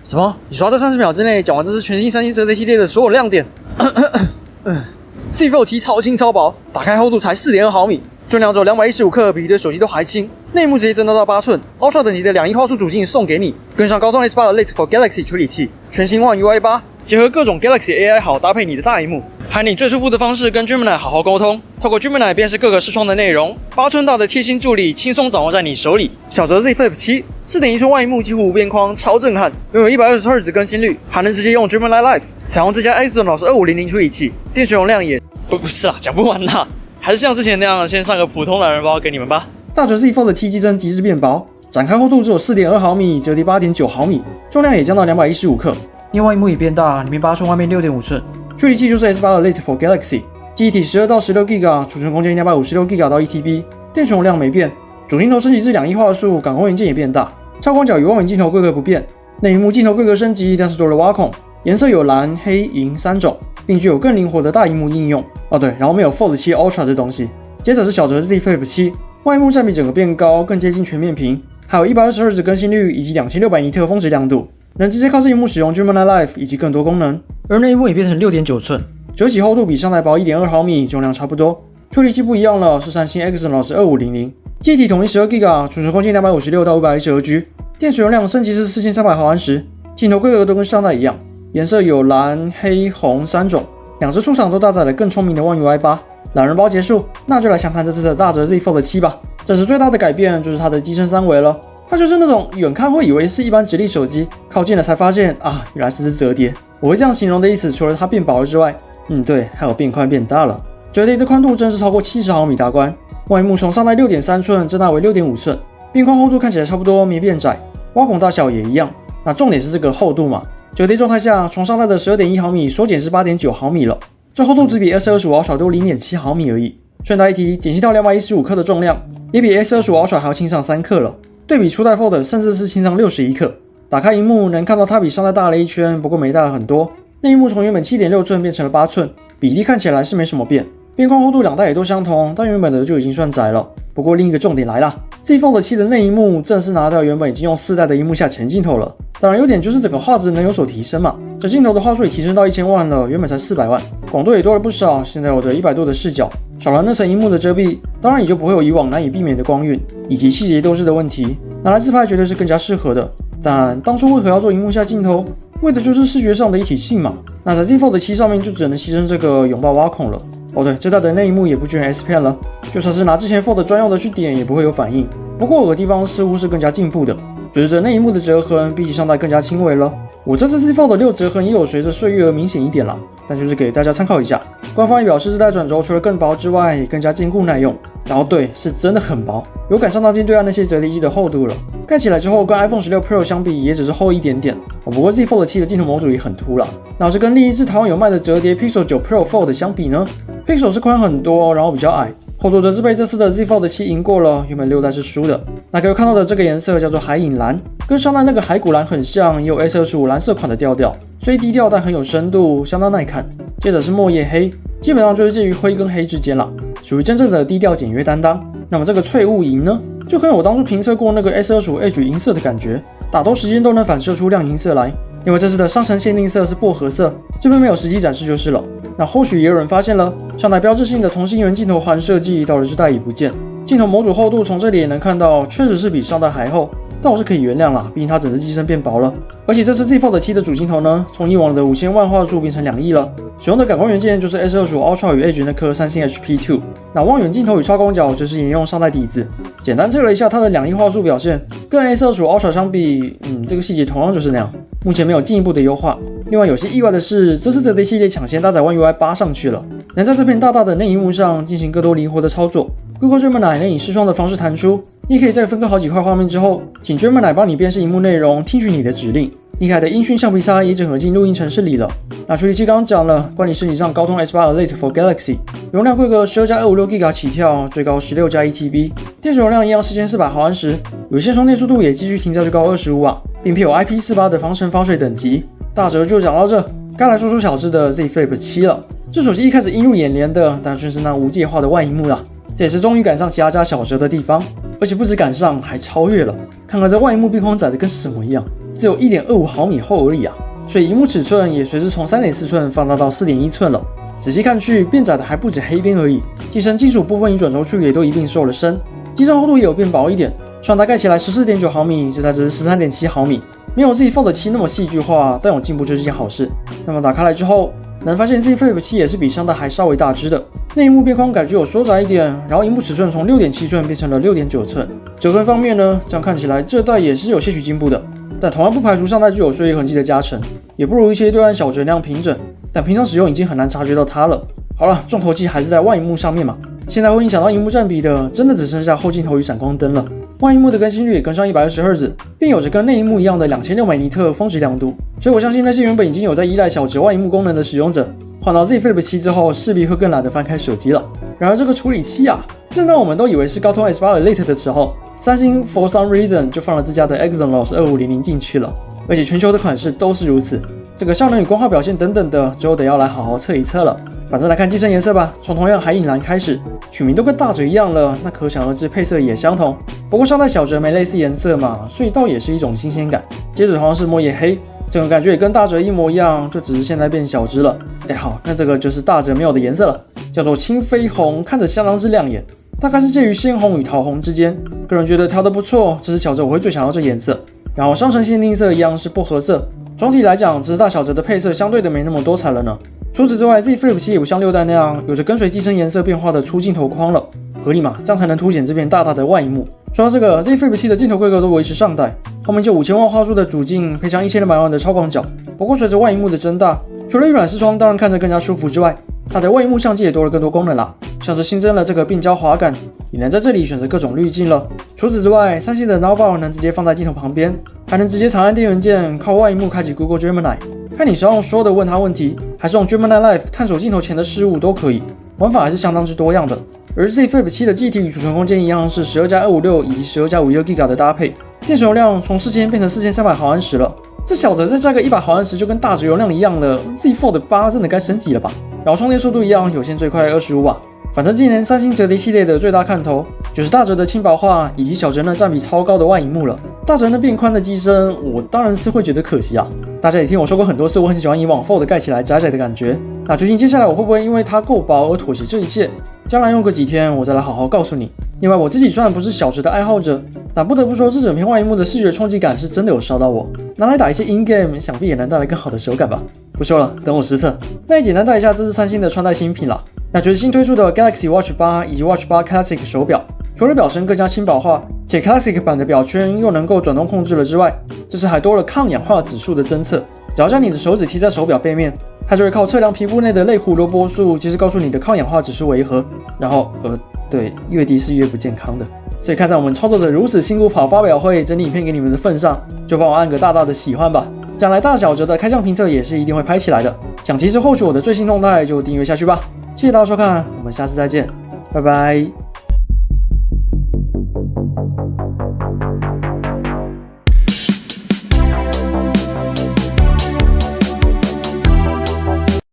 什么？你说要在30秒之内讲完这支全新3星折叠系列的所有亮点？Z Fold 7超轻超薄，打开厚度才 4.2 毫米，重量只有215克，比一堆手机都还轻。内幕直接增大到8寸 ，Ultra 等级的2亿画素主镜送给你，跟上高通 S8 的 Late for Galaxy 处理器，全新 One UI 8，结合各种 Galaxy AI 好搭配你的大萤幕，还你最舒服的方式跟 Gemini 好好沟通，透过 Gemini 辨识各个视窗的内容，8寸大的贴心助理轻松掌握在你手里。小折 Z Flip 7 4.1寸外萤幕几乎无边框，超震撼，拥有120Hz 更新率，还能直接用 Gemini Live，采用自家 Exynos 2500处理器，电池容量也不是啦，讲不完啦，还是像之前那样，先上个普通懒人包给你们吧。大折 Z Fold 7机身极致变薄，展开厚度只有 4.2 毫米，折叠 8.9 毫米，重量也降到215克。内外萤幕也变大，里面8寸，外面6.5寸。处理器就是 S8 的 Late for Galaxy， 记忆体12到16 GB， 储存空间256 GB 到 1TB， 电池容量没变。主镜头升级至2亿画素，感光元件也变大。超广角与望远镜头规格不变，内萤幕镜头规格升级，但是多了挖孔，颜色有蓝、黑、银3种，并具有更灵活的大萤幕应用。哦对，然后没有 Fold 7 Ultra 这东西。接着是小折 Z Flip 7，外萤幕占比整个变高，更接近全面屏，还有120Hz 更新率以及2600尼特峰值亮度，能直接靠这萤幕使用 Gemini Live 以及更多功能。而内萤幕也变成 6.9 寸，折起厚度比上代薄 1.2 毫米，重量差不多。处理器不一样了，是三星 Exynos 2500，记忆体统一12 GB， 储存空间256到512G， 电池容量升级至4300毫安时，镜头规格都跟上代一样，颜色有蓝、黑、红3种，两只出厂都搭载了更聪明的 One UI 8。懒人包结束，那就来详谈这次的大折 Z Fold 7吧。这次最大的改变就是它的机身三维了，它就是那种远看会以为是一般直立手机，靠近了才发现啊，原来是只折叠。我会这样形容的意思，除了它变薄了之外，对，还有变宽变大了。折叠的宽度真是超过70毫米大关，外萤幕从上代 6.3 寸增大为 6.5 寸，边框厚度看起来差不多，没变窄，挖孔大小也一样。那重点是这个厚度嘛，折叠状态下从上代的 12.1 毫米缩减至 8.9 毫米了。这厚度只比 S25 Ultra 多 0.7 毫米而已。顺带一提，减轻到215克的重量，也比 S25 Ultra 还要轻上3克了。对比初代 Fold 甚至是轻上61克。打开萤幕能看到它比上代大了一圈，不过没大很多。内萤幕从原本 7.6 寸变成了8寸，比例看起来是没什么变。边框厚度两代也都相同，但原本的就已经算窄了。不过另一个重点来啦 ，Z Fold 7的内萤幕正式拿掉原本已经用4代的萤幕下前镜头了。当然优点就是整个画质能有所提升嘛，这镜头的画素也提升到1000万了，原本才400万，广度也多了不少，现在有着100度的视角，少了那层萤幕的遮蔽，当然也就不会有以往难以避免的光晕以及细节斗志的问题，拿来自拍绝对是更加适合的。但当初为何要做萤幕下镜头？为的就是视觉上的一体性嘛。那在 Z Fold 7上面就只能牺牲这个拥抱挖孔了。哦对，这代的内萤幕也不支援 S Pen 了，就算是拿之前 Fold 专用的去点也不会有反应。不过有个地方似乎是更加进步的，随着内萤幕的折痕比起上代更加轻微了。我这次 Z Fold 6折痕也有随着岁月而明显一点啦，但就是给大家参考一下。官方也表示这代转轴除了更薄之外，也更加坚固耐用。然后对，是真的很薄，有赶上当今对岸那些折叠机的厚度了。盖起来之后跟 iPhone 16 Pro 相比也只是厚一点点。不过 Z Fold 7的镜头模组也很凸啦。那是跟另一支台湾有卖的折叠 Pixel 9 Pro Fold 相比呢 ，Pixel 是宽很多，然后比较矮。厚度则是被这次的 Z Fold 7赢过了，原本6代是输的。那各位看到的这个颜色叫做海影蓝，跟上代那个海古蓝很像，也有 S25 蓝色款的调调，虽低调但很有深度，相当耐看。接着是墨叶黑，基本上就是介于灰跟黑之间啦，属于真正的低调简约担当。那么这个翠雾银呢，就跟我当初评测过那个 S25 Edge 银色的感觉，打斗时间都能反射出亮银色来。因为这次的商城限定色是薄荷色，这边没有实际展示就是了。那或许也有人发现了，上代标志性的同心圆镜头环设计到了这代已不见，镜头模组厚度从这里也能看到，确实是比上代还厚，但我是可以原谅啦，毕竟它整只机身变薄了。而且这次 Z Fold 7的主镜头呢，从以往的5000万画素变成2亿了，使用的感光元件就是 S25 Ultra 与 Edge 那颗三星 HP2。那望远镜头与超广角就是沿用上代底子。简单测了一下它的2亿画素表现，跟 S25 Ultra 相比，这个细节同样就是那样，目前没有进一步的优化。另外有些意外的是，这次折叠系列抢先搭载 One UI 8上去了，能在这片大大的内萤幕上进行更多灵活的操作。Google Gemini 能以视窗的方式弹出，你可以在分割好几块画面之后，请 Gemini 帮你辨识萤幕内容，听取你的指令。厉害的音讯橡皮擦也整合进录音程式里了。那处理器刚刚讲了，关你升级上高通 S8 的 Late for Galaxy， 容量规格12加256 GB 起跳，最高16加 1TB， 电池容量一样4400毫安时，有线充电速度也继续停在最高25瓦，并配有 IP48 的防尘防水等级。大折就讲到这，该来说说小只的 Z Flip 7了。这手机一开始映入眼帘的，单纯是那无界化的外萤幕啦。这也是终于赶上其他家小折的地方，而且不止赶上，还超越了。看看这外萤幕边框窄的跟什么一样，只有 1.25 毫米厚而已啊，所以萤幕尺寸也随之从 3.4 寸放大到 4.1 寸了。仔细看去，变窄的还不止黑边而已，机身金属部分与转轴处也都一并受了伤，机身厚度也有变薄一点，双搭盖起来 14.9 毫米，这台只是 13.7 毫米，没有 Z Fold 7那么戏剧化，但有进步就是件好事。那么打开来之后，能发现 Z Flip 7也是比上代还稍微大只的，内萤幕边框感觉有缩窄一点，然后萤幕尺寸从 6.7 寸变成了 6.9 寸。折痕方面呢，这样看起来这代也是有些许进步的，但同样不排除上代具有岁月痕迹的加成，也不如一些对岸小折那样平整，但平常使用已经很难察觉到它了。好了，重头戏还是在外萤幕上面嘛，现在会影响到萤幕占比的，真的只剩下后镜头与闪光灯了。外萤幕的更新率也跟上 120Hz， 并有着跟内萤幕一样的2600尼特峰值亮度，所以我相信那些原本已经有在依赖小折外萤幕功能的使用者，换到 Z Flip 7之后，势必会更懒得翻开手机了。然而这个处理器啊，正当我们都以为是高通 S8 Elite 的时候，三星 for some reason 就放了自家的 Exynos 2500进去了，而且全球的款式都是如此。这个效能与光滑表现等等的，之后得要来好好测一测了。反正来看机身颜色吧，从同样海影蓝开始，取名都跟大折一样了，那可想而知配色也相同。不过上代小折没类似颜色嘛，所以倒也是一种新鲜感。接着同样是墨叶黑，这种感觉也跟大折一模一样，就只是现在变小只了。好，那这个就是大折没有的颜色了，叫做青绯红，看着相当之亮眼，大概是介于鲜红与桃红之间。个人觉得调得不错，这是小折我会最想要这颜色。然后商城限定色一样是薄荷色。总体来讲，只是大小折的配色相对的没那么多彩了呢。除此之外 ，Z Flip 7也不像6代那样有着跟随机身颜色变化的粗镜头框了，合理嘛？这样才能凸显这片大大的外萤幕。说到这个 ，Z Flip 7的镜头规格都维持上代，后面就5000万画素的主镜，配上1200万的超广角。不过随着外萤幕的增大，除了预软视窗当然看着更加舒服之外，它的外萤幕相机也多了更多功能啦，像是新增了这个变焦滑感，也能在这里选择各种滤镜了。除此之外，三星的 Navbar 能直接放在镜头旁边，还能直接长按电源键，靠外萤幕开启 Google Gemini， 看你是要用说的问它问题，还是用 Gemini Live 探索镜头前的事物都可以，玩法还是相当之多样的。而 Z Flip 7的记忆体与储存空间一样是 12+256 以及 12+51GB 的搭配，电池容量从4000变成4300毫安时了。这小折再加个100毫安时就跟大折容量一样了 ，Z Fold 8真的该升级了吧？然后充电速度一样，有线最快25瓦。反正今年三星折叠系列的最大看头就是大折的轻薄化以及小折呢占比超高的外萤幕了。大折呢变宽的机身，我当然是会觉得可惜啊。大家也听我说过很多次，我很喜欢以往 Fold 盖起来窄窄的感觉。那究竟接下来我会不会因为它够薄而妥协这一切？将来用个几天，我再来好好告诉你。另外，我自己虽然不是小折的爱好者，但不得不说，这整片外萤幕的视觉冲击感是真的有烧到我。拿来打一些 in game， 想必也能带来更好的手感吧。不说了，等我实测。那也简单带一下这是三星的穿戴新品啦。那就是新推出的 Galaxy Watch 8以及 Watch 8 Classic 手表，除了表身更加轻薄化，且 Classic 版的表圈又能够转动控制了之外，这次还多了抗氧化指数的侦测。只要将你的手指贴在手表背面，它就会靠测量皮肤内的类胡萝卜素，及时告诉你的抗氧化指数为何。然后，对，越低是越不健康的。所以看在我们创作者如此辛苦跑发表会整理影片给你们的份上，就帮我按个大大的喜欢吧。将来大小折的开箱评测也是一定会拍起来的。想及时获取我的最新动态，就订阅下去吧。谢谢大家收看，我们下次再见，拜拜。